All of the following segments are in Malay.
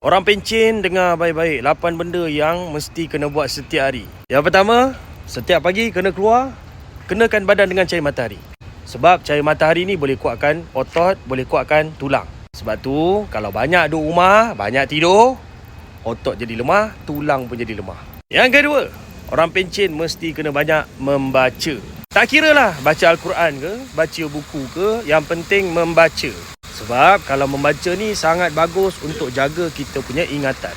Orang pencen dengar baik-baik 8 benda yang mesti kena buat setiap hari. Yang pertama, setiap pagi kena keluar, kenakan badan dengan cahaya matahari. Sebab cahaya matahari ni boleh kuatkan otot, boleh kuatkan tulang. Sebab tu kalau banyak duduk rumah, banyak tidur, otot jadi lemah, tulang pun jadi lemah. Yang kedua, orang pencen mesti kena banyak membaca. Tak kira lah baca Al-Quran ke, baca buku ke, yang penting membaca. Sebab kalau membaca ni sangat bagus untuk jaga kita punya ingatan.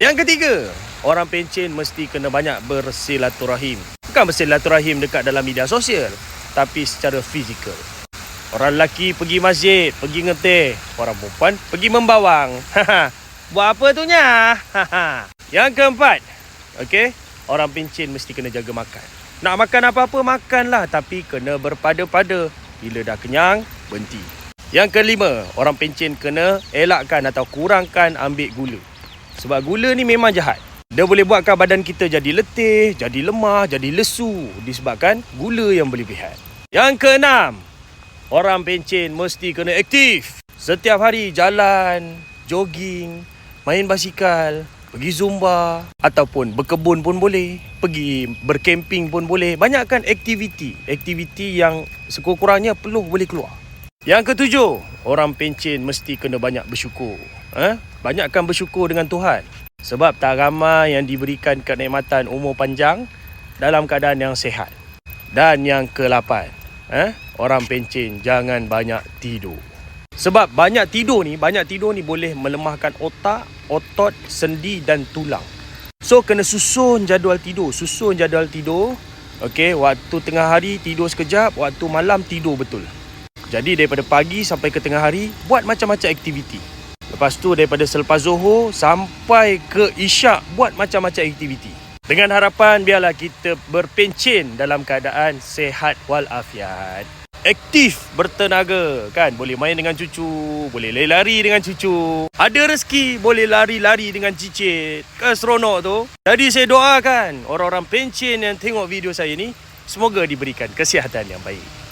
Yang ketiga, orang pencen mesti kena banyak bersilaturahim. Bukan bersilaturahim dekat dalam media sosial, tapi secara fizikal. Orang lelaki pergi masjid, pergi ngeteh. Orang perempuan pergi membawang. Buat apa tu nya? Yang keempat, orang pencen mesti kena jaga makan. Nak makan apa-apa, makanlah. Tapi kena berpada-pada. Bila dah kenyang, berhenti. Yang kelima, orang pencen kena elakkan atau kurangkan ambil gula. Sebab gula ni memang jahat. Dia boleh buatkan badan kita jadi letih, jadi lemah, jadi lesu. Disebabkan gula yang berlebihan. Yang keenam, orang pencen mesti kena aktif. Setiap hari jalan, jogging, main basikal, pergi zumba, ataupun berkebun pun boleh, pergi berkemping pun boleh. Banyakkan aktiviti yang sekurang-kurangnya peluh boleh keluar. Yang ketujuh, orang pencen mesti kena banyak bersyukur. Banyakkan bersyukur dengan Tuhan. Sebab tak ramai yang diberikan kenikmatan umur panjang dalam keadaan yang sihat. Dan yang ke-8, orang pencen jangan banyak tidur. Sebab banyak tidur ni boleh melemahkan otak, otot, sendi dan tulang. So kena susun jadual tidur. Waktu tengah hari tidur sekejap, waktu malam tidur betul. Jadi daripada pagi sampai ke tengah hari, buat macam-macam aktiviti. Lepas tu daripada selepas Zuhur sampai ke Isyak, buat macam-macam aktiviti. Dengan harapan biarlah kita berpencen dalam keadaan sehat walafiat. Aktif, bertenaga, kan? Boleh main dengan cucu, boleh lari dengan cucu. Ada rezeki, boleh lari-lari dengan cicit. Kan seronok tu? Jadi saya doakan orang-orang pencen yang tengok video saya ni, semoga diberikan kesihatan yang baik.